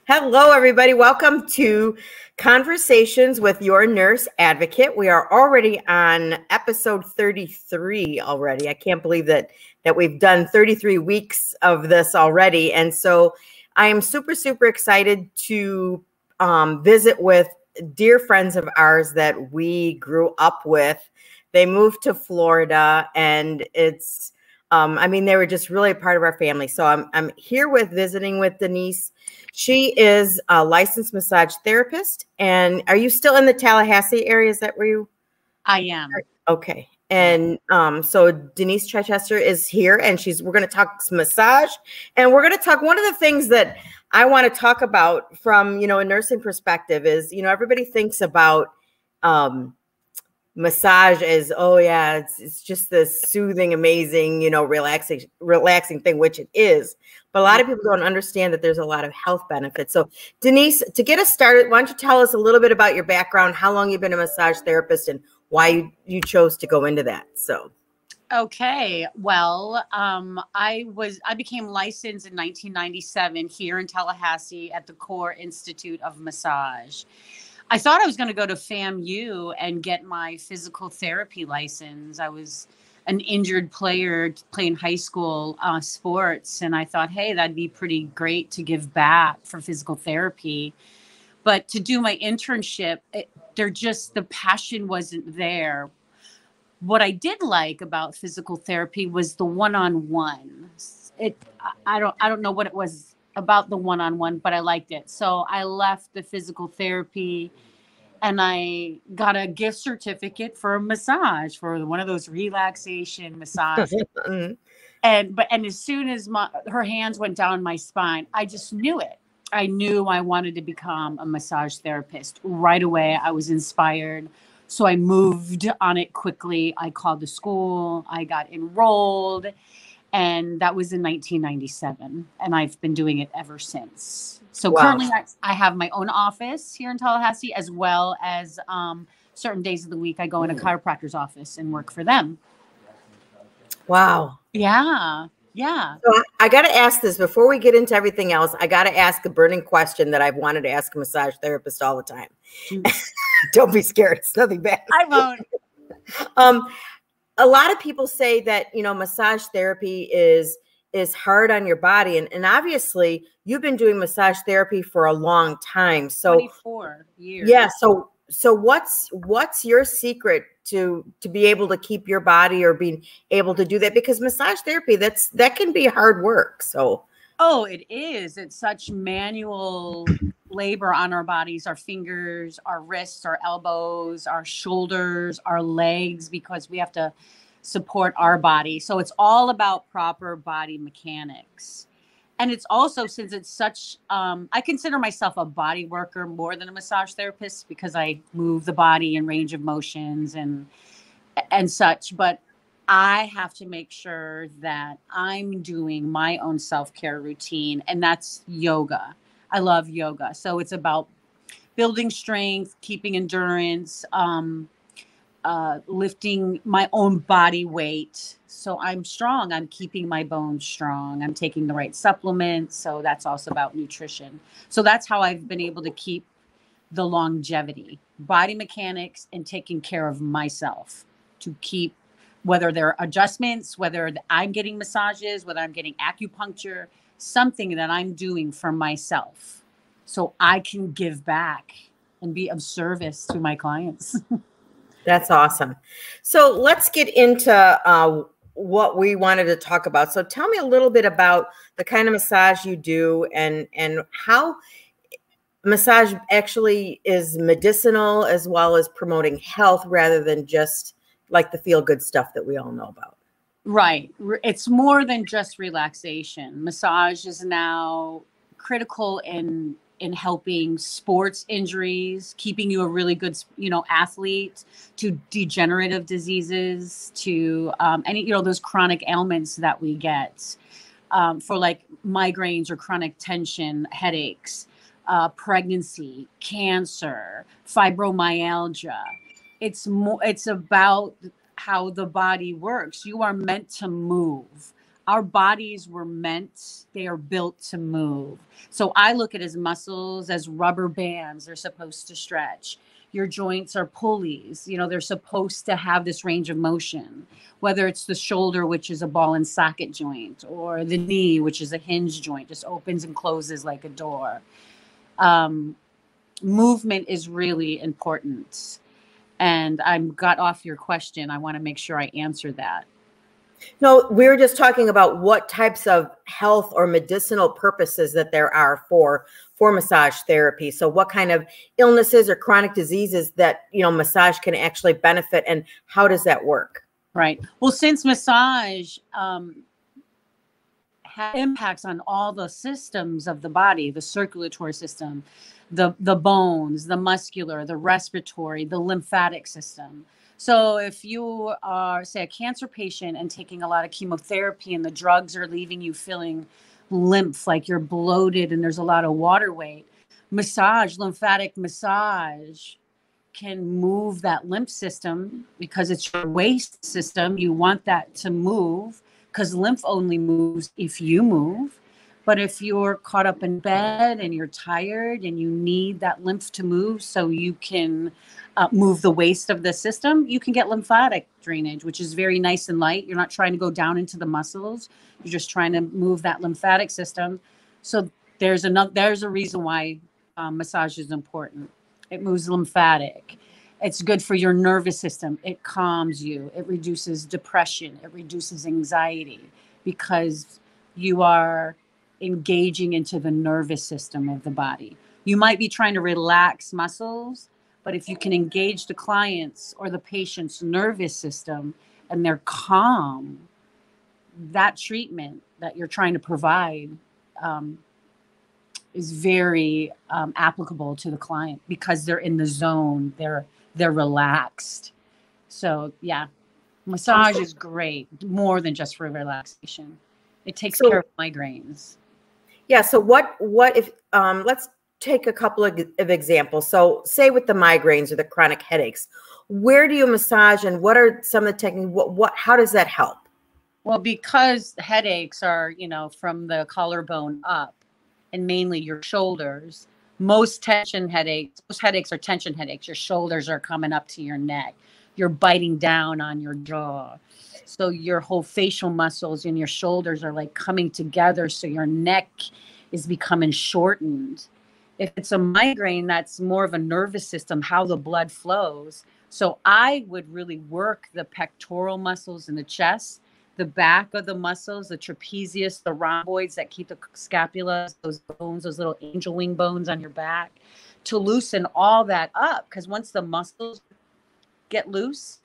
Hello, everybody. Welcome to Conversations with Your Nurse Advocate. We are already on episode 33 already. I can't believe that we've done 33 weeks of this already. And so I am super, super excited to visit with dear friends of ours that we grew up with. They moved to Florida, and it's they were just really a part of our family. So I'm here visiting with Denise. She is a licensed massage therapist. And are you still in the Tallahassee area? Is that where you? I am. Okay. And so Denise Chichester is here, and we're going to talk massage, and we're going to talk. One of the things that I want to talk about from, a nursing perspective is, everybody thinks about massage as, oh yeah, it's just this soothing, amazing, relaxing thing, which it is. But a lot of people don't understand that there's a lot of health benefits. So Denise, to get us started, why don't you tell us a little bit about your background, how long you've been a massage therapist, and why you chose to go into that. So. Okay. Well, I became licensed in 1997 here in Tallahassee at the Core Institute of Massage. I thought I was going to go to FAMU and get my physical therapy license. I was an injured player playing high school sports, and I thought, hey, that'd be pretty great to give back for physical therapy. But to do my internship, the passion wasn't there. What I did like about physical therapy was the one-on-one. I don't know what it was about the one-on-one, but I liked it. So I left the physical therapy and I got a gift certificate for a massage, for one of those relaxation massages. And as soon as her hands went down my spine, I just knew it. I knew I wanted to become a massage therapist right away. I was inspired. So I moved on it quickly. I called the school, I got enrolled. And that was in 1997. And I've been doing it ever since. So Currently I have my own office here in Tallahassee, as well as certain days of the week I go in a chiropractor's office and work for them. Wow. Yeah. Yeah. So I got to ask this before we get into everything else. I got to ask a burning question that I've wanted to ask a massage therapist all the time. Don't be scared. It's nothing bad. I won't. A lot of people say that, massage therapy is hard on your body. And obviously you've been doing massage therapy for a long time. So 24 years. Yeah. So what's your secret to be able to keep your body or being able to do that? Because massage therapy, that can be hard work. So. Oh, it is. It's such manual labor on our bodies, our fingers, our wrists, our elbows, our shoulders, our legs, because we have to support our body. So it's all about proper body mechanics. And it's also, since it's such, I consider myself a body worker more than a massage therapist, because I move the body in range of motions and such. But I have to make sure that I'm doing my own self-care routine, and that's yoga. I love yoga. So it's about building strength, keeping endurance, lifting my own body weight. So I'm strong. I'm keeping my bones strong. I'm taking the right supplements. So that's also about nutrition. So that's how I've been able to keep the longevity, body mechanics, and taking care of myself to keep, whether they're adjustments, whether I'm getting massages, whether I'm getting acupuncture, something that I'm doing for myself so I can give back and be of service to my clients. That's awesome. So let's get into what we wanted to talk about. So tell me a little bit about the kind of massage you do and how massage actually is medicinal as well as promoting health rather than just like the feel-good stuff that we all know about. Right. It's more than just relaxation. Massage is now critical in helping sports injuries, keeping you a really good, athlete, to degenerative diseases, to any, those chronic ailments that we get for like migraines or chronic tension, headaches, pregnancy, cancer, fibromyalgia. It's about how the body works. You are meant to move. Our bodies were meant, they are built to move. So I look at as muscles as rubber bands. They're supposed to stretch. Your joints are pulleys. You know, they're supposed to have this range of motion, whether it's the shoulder, which is a ball and socket joint, or the knee, which is a hinge joint, just opens and closes like a door. Movement is really important. And I got off your question. I want to make sure I answer that. No, we were just talking about what types of health or medicinal purposes that there are for massage therapy. So what kind of illnesses or chronic diseases that, you know, massage can actually benefit, and how does that work? Right. Well, since massage impacts on all the systems of the body, the circulatory system, the bones, the muscular, the respiratory, the lymphatic system. So if you are, say, a cancer patient and taking a lot of chemotherapy and the drugs are leaving you feeling lymph, like you're bloated and there's a lot of water weight, lymphatic massage can move that lymph system, because it's your waste system. You want that to move, because lymph only moves if you move. But if you're caught up in bed and you're tired and you need that lymph to move so you can move the waste of the system, you can get lymphatic drainage, which is very nice and light. You're not trying to go down into the muscles. You're just trying to move that lymphatic system. So there's a reason why massage is important. It moves lymphatic. It's good for your nervous system. It calms you. It reduces depression. It reduces anxiety, because you are engaging into the nervous system of the body. You might be trying to relax muscles, but if you can engage the client's or the patient's nervous system and they're calm, that treatment that you're trying to provide is very applicable to the client, because they're in the zone. They're relaxed. So yeah, massage is great, more than just for relaxation. It takes care of migraines. Yeah. So what if, let's take a couple of examples. So say with the migraines or the chronic headaches, where do you massage, and what are some of the techniques? How does that help? Well, because headaches are, you know, from the collarbone up, and mainly your shoulders. Most headaches are tension headaches. Your shoulders are coming up to your neck. You're biting down on your jaw. So your whole facial muscles in your shoulders are like coming together. So your neck is becoming shortened. If it's a migraine, that's more of a nervous system, how the blood flows. So I would really work the pectoral muscles in the chest, the back of the muscles, the trapezius, the rhomboids that keep the scapula, those bones, those little angel wing bones on your back, to loosen all that up. Because once the muscles get loose,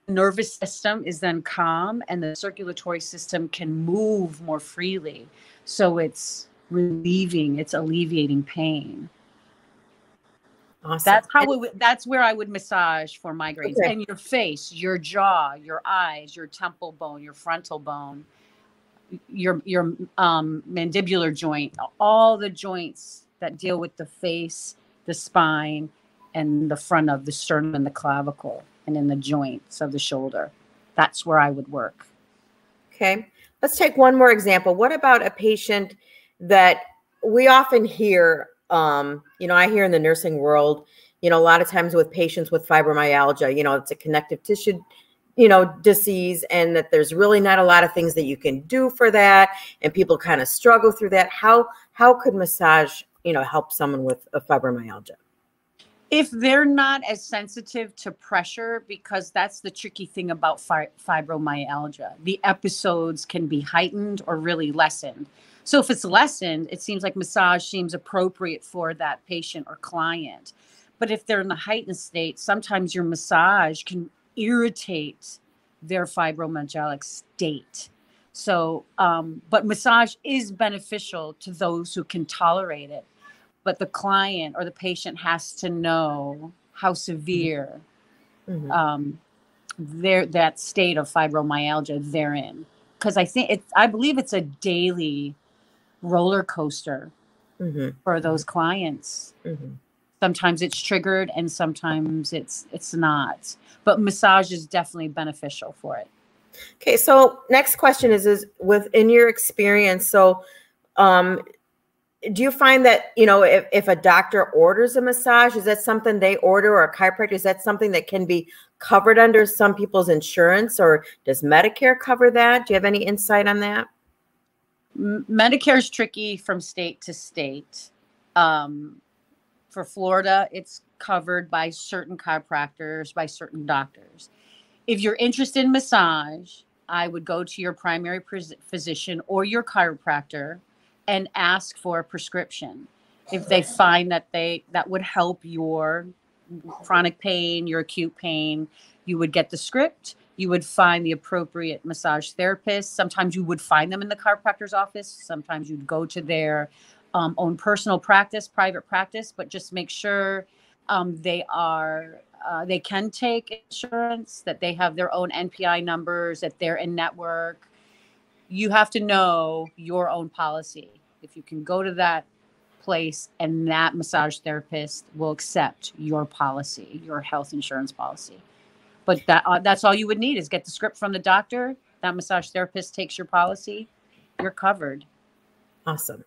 the nervous system is then calm and the circulatory system can move more freely. So it's alleviating pain. Awesome. That's where I would massage for migraines. Okay. And your face, your jaw, your eyes, your temple bone, your frontal bone, your mandibular joint, all the joints that deal with the face, the spine, and the front of the sternum and the clavicle, and in the joints of the shoulder. That's where I would work. Okay. Let's take one more example. What about a patient that we often hear, you know, I hear in the nursing world, you know, a lot of times with patients with fibromyalgia, you know, it's a connective tissue, you know, disease, and that there's really not a lot of things that you can do for that. And people kind of struggle through that. How could massage, you know, help someone with a fibromyalgia? If they're not as sensitive to pressure, because that's the tricky thing about fibromyalgia. The episodes can be heightened or really lessened. So if it's lessened, it seems like massage seems appropriate for that patient or client. But if they're in the heightened state, sometimes your massage can irritate their fibromyalgic state. So, but massage is beneficial to those who can tolerate it. But the client or the patient has to know how severe that state of fibromyalgia they're in. Because I believe it's a daily roller coaster for those clients. Sometimes it's triggered and sometimes it's not. But massage is definitely beneficial for it. Okay, so next question is within your experience, so do you find that, if a doctor orders a massage, is that something they order, or a chiropractor, is that something that can be covered under some people's insurance, or does Medicare cover that? Do you have any insight on that? Medicare is tricky from state to state. For Florida, it's covered by certain chiropractors, by certain doctors. If you're interested in massage, I would go to your primary physician or your chiropractor and ask for a prescription. If they find that would help your chronic pain, your acute pain, you would get the script. You would find the appropriate massage therapist. Sometimes you would find them in the chiropractor's office. Sometimes you'd go to their own personal practice, private practice, but just make sure they can take insurance, that they have their own NPI numbers, that they're in network. You have to know your own policy. If you can go to that place and that massage therapist will accept your policy, your health insurance policy. But that's all you would need is get the script from the doctor. That massage therapist takes your policy. You're covered. Awesome.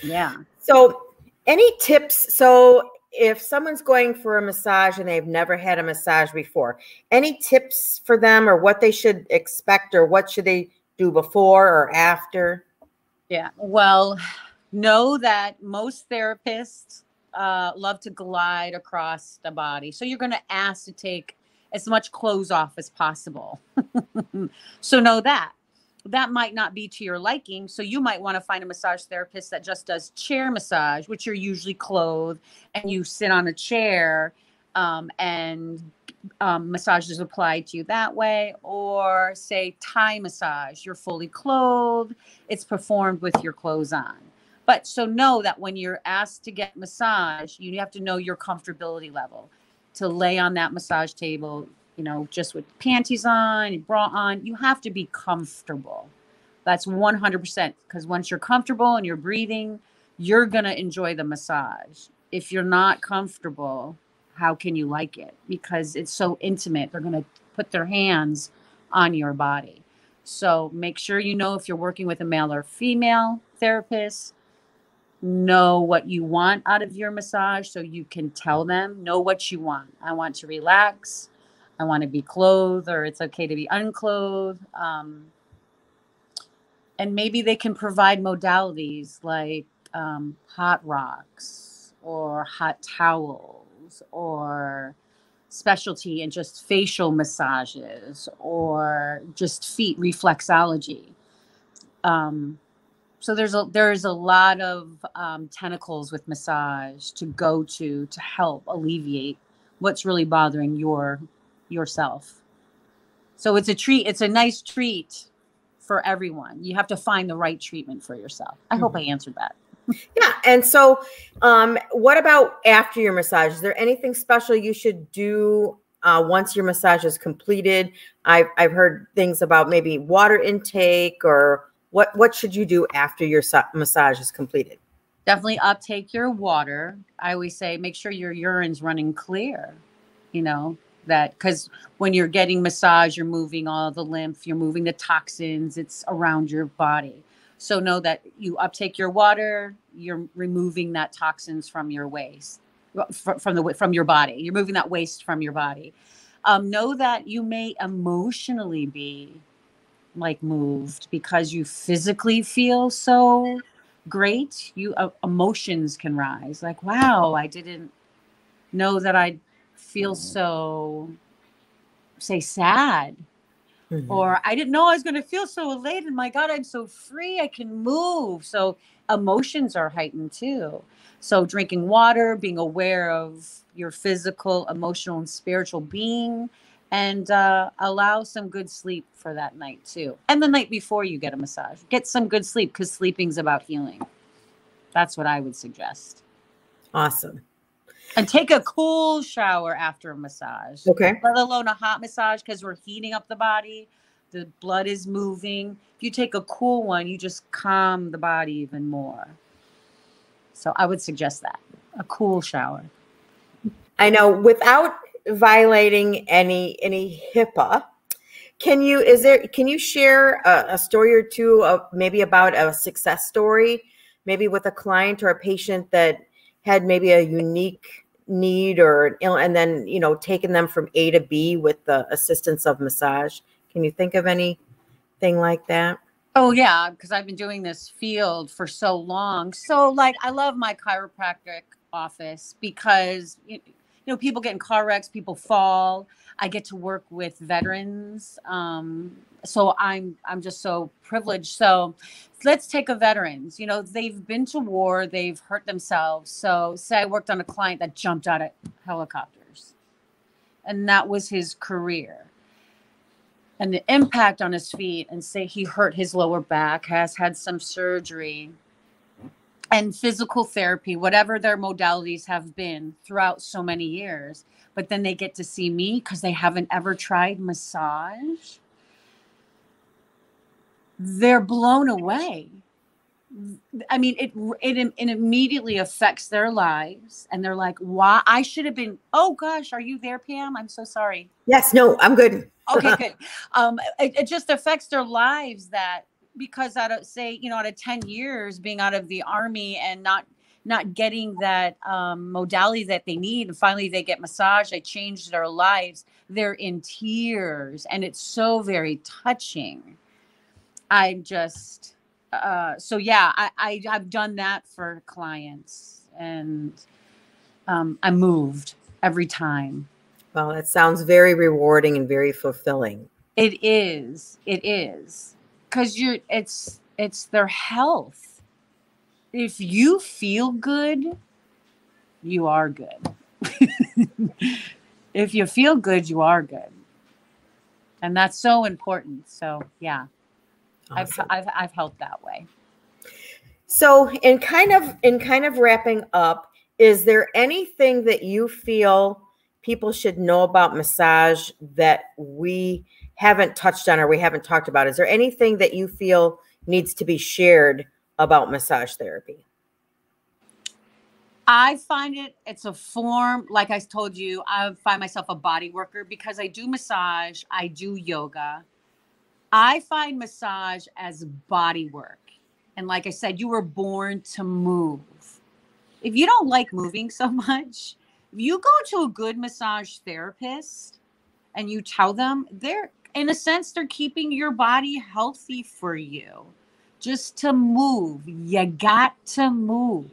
Yeah. So any tips? So if someone's going for a massage and they've never had a massage before, any tips for them, or what they should expect, or what should they do before or after? Yeah. Well, know that most therapists love to glide across the body. So you're going to ask to take as much clothes off as possible. So know that might not be to your liking. So you might want to find a massage therapist that just does chair massage, which you're usually clothed and you sit on a chair, and massage is applied to you that way. Or say Thai massage, you're fully clothed. It's performed with your clothes on. But so know that when you're asked to get massage, you have to know your comfortability level to lay on that massage table, just with panties on, bra on. You have to be comfortable. That's 100%, because once you're comfortable and you're breathing, you're going to enjoy the massage. If you're not comfortable, how can you like it? Because it's so intimate. They're going to put their hands on your body. So make sure you know if you're working with a male or female therapist. Know what you want out of your massage so you can tell them. Know what you want. I want to relax. I want to be clothed, or it's okay to be unclothed. And maybe they can provide modalities like hot rocks or hot towels, or specialty in just facial massages, or just feet reflexology. So there's a lot of tentacles with massage to go to help alleviate what's really bothering yourself. So it's a treat. It's a nice treat for everyone. You have to find the right treatment for yourself. I hope I answered that. Yeah. And so what about after your massage? Is there anything special you should do once your massage is completed? I've heard things about maybe water intake, or what should you do after your massage is completed? Definitely uptake your water. I always say make sure your urine's running clear, that because when you're getting massage, you're moving all the lymph, you're moving the toxins, it's around your body. So know that you uptake your water, you're removing that toxins from your waste, from your body. You're moving that waste from your body. Know that you may emotionally be moved because you physically feel so great. Emotions can rise. Like, wow, I didn't know that I'd feel so, say, sad. Mm-hmm. Or I didn't know I was going to feel so elated. My God, I'm so free. I can move. So emotions are heightened too. So drinking water, being aware of your physical, emotional, and spiritual being, and allow some good sleep for that night too. And the night before you get a massage, get some good sleep, because sleeping's about healing. That's what I would suggest. Awesome. And take a cool shower after a massage. Okay. Let alone a hot massage, because we're heating up the body. The blood is moving. If you take a cool one, you just calm the body even more. So I would suggest that. A cool shower. I know, without violating any HIPAA, can you share a story or two of maybe about a success story, maybe with a client or a patient that had maybe a unique need or and then, you know, taking them from A to B with the assistance of massage? Can you think of anything like that? Oh yeah, because I've been doing this field for so long. So like I love my chiropractic office because you know people get in car wrecks, people fall. I get to work with veterans. So I'm just so privileged. So let's take a veterans. You know, they've been to war, they've hurt themselves. So say I worked on a client that jumped out of helicopters, and that was his career. And the impact on his feet, and say he hurt his lower back, has had some surgery and physical therapy, whatever their modalities have been throughout so many years. But then they get to see me because they haven't ever tried massage. They're blown away. I mean, it immediately affects their lives. And they're like, why? I should have been, oh gosh, are you there, Pam? I'm so sorry. Yes, no, I'm good. Okay, good. It just affects their lives that because out of say, you know, out of 10 years being out of the army and not getting that modality that they need, and finally they get massage, they change their lives. They're in tears, and it's so very touching. I just so yeah, I've done that for clients, and I'm moved every time. Well, that sounds very rewarding and very fulfilling. It is. It is. Because it's their health. If you feel good, you are good. If you feel good, you are good. And that's so important. So yeah. Awesome. I've helped that way. So in kind of wrapping up, is there anything that you feel people should know about massage that we haven't touched on or we haven't talked about? Is there anything that you feel needs to be shared about massage therapy? I find it's a form, like I told you, I find myself a body worker because I do massage, I do yoga. I find massage as body work. And like I said, you were born to move. If you don't like moving so much, if you go to a good massage therapist and you tell them, they're in a sense, they're keeping your body healthy for you. Just to move. You got to move.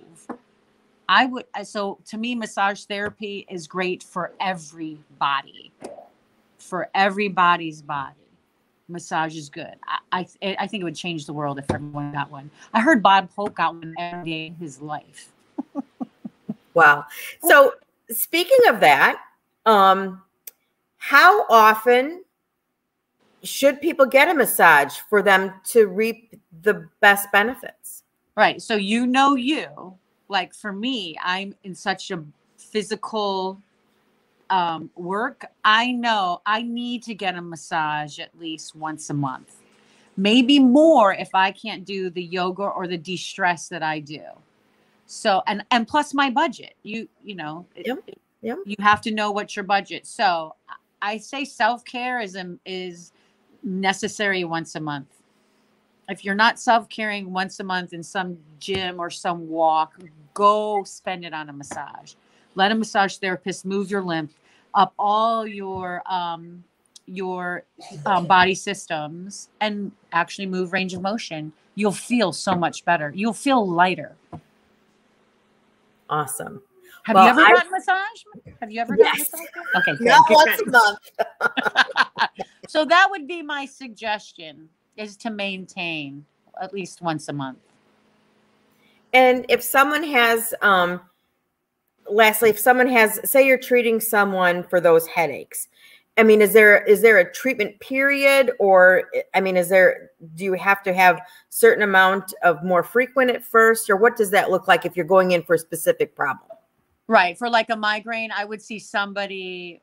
So to me, massage therapy is great for everybody. For everybody's body. Massage is good. I think it would change the world if everyone got one. I heard Bob Hope got one every day in his life. Wow. So speaking of that, how often should people get a massage for them to reap the best benefits? Right. So like for me, I'm in such a physical work. I know I need to get a massage at least once a month, maybe more if I can't do the yoga or the de-stress that I do. So, and plus my budget, you know, Yep. You have to know what's your budget. So I say self-care is necessary once a month. If you're not self-caring once a month in some gym or some walk, go spend it on a massage. Let a massage therapist move your lymph up all your body systems and actually move range of motion. You'll feel so much better. You'll feel lighter. Awesome. Have you ever gotten massage? Have you ever gotten massage? Okay, good. Not once a month. So that would be my suggestion, is to maintain at least once a month. And if someone has, lastly, if someone has, say you're treating someone for those headaches, I mean, is there a treatment period, or, I mean, do you have to have certain amount of more frequent at first, or what does that look like if you're going in for a specific problem? Right. For like a migraine, I would see somebody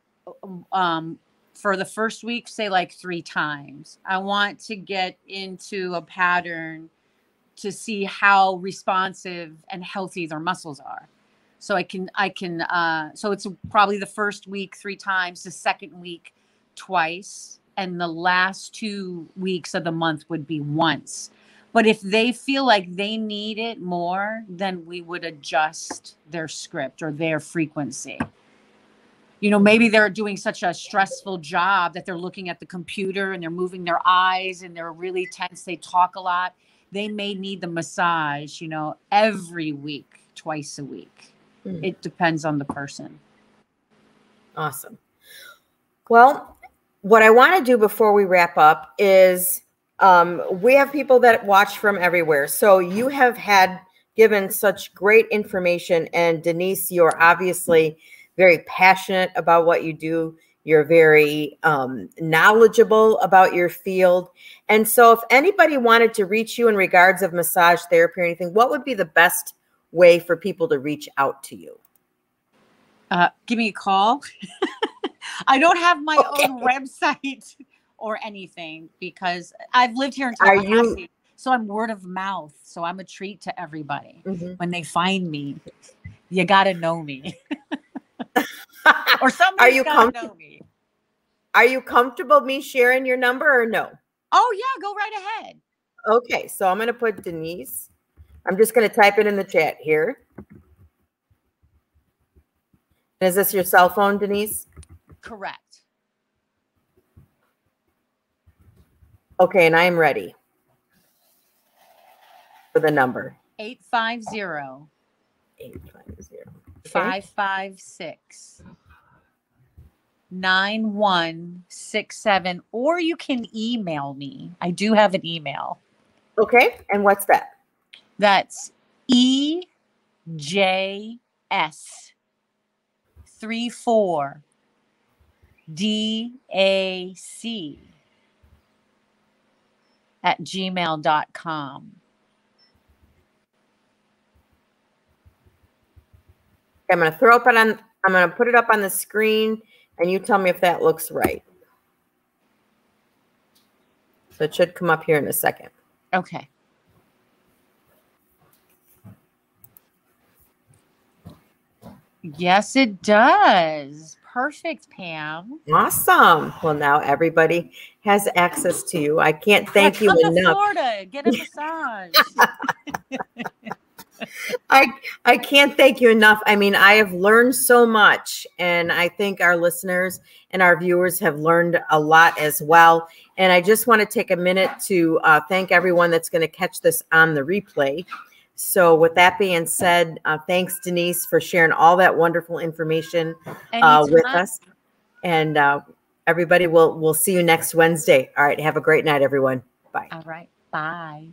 for the first week, say like 3 times. I want to get into a pattern to see how responsive and healthy their muscles are. So so it's probably the first week 3 times, the second week twice, and the last 2 weeks of the month would be once. But if they feel like they need it more, then we would adjust their script or their frequency. You know, maybe they're doing such a stressful job that they're looking at the computer and they're moving their eyes and they're really tense. They talk a lot. They may need the massage, you know, every week, twice a week. It depends on the person. Awesome. Well, what I want to do before we wrap up is we have people that watch from everywhere. So you have given such great information. And Denise, you're obviously very passionate about what you do. You're very knowledgeable about your field. And so if anybody wanted to reach you in regards of massage therapy or anything, what would be the best way for people to reach out to you? Give me a call. I don't have my own website or anything because I've lived here in Tallahassee. So I'm word of mouth. So I'm a treat to everybody. When they find me, you got to know me. Or somebody's got to know me. Are you comfortable me sharing your number or no? Oh, yeah. Go right ahead. Okay. So I'm going to put Denise. I'm just going to type it in the chat here. Is this your cell phone, Denise? Correct. Okay. And I am ready for the number. 850. 556 9167, or you can email me. I do have an email. Okay. And what's that? That's EJS34DAC@gmail.com. I'm going to I'm going to put it up on the screen and you tell me if that looks right. So it should come up here in a second. Okay. Yes, it does. Perfect, Pam. Awesome. Well, now everybody has access to you. I can't thank you Come to enough. Florida, get a massage. I can't thank you enough. I mean, I have learned so much, and I think our listeners and our viewers have learned a lot as well. And I just want to take a minute to thank everyone that's going to catch this on the replay. So with that being said, thanks, Denise, for sharing all that wonderful information with us. And everybody, we'll see you next Wednesday. All right. Have a great night, everyone. Bye. All right. Bye.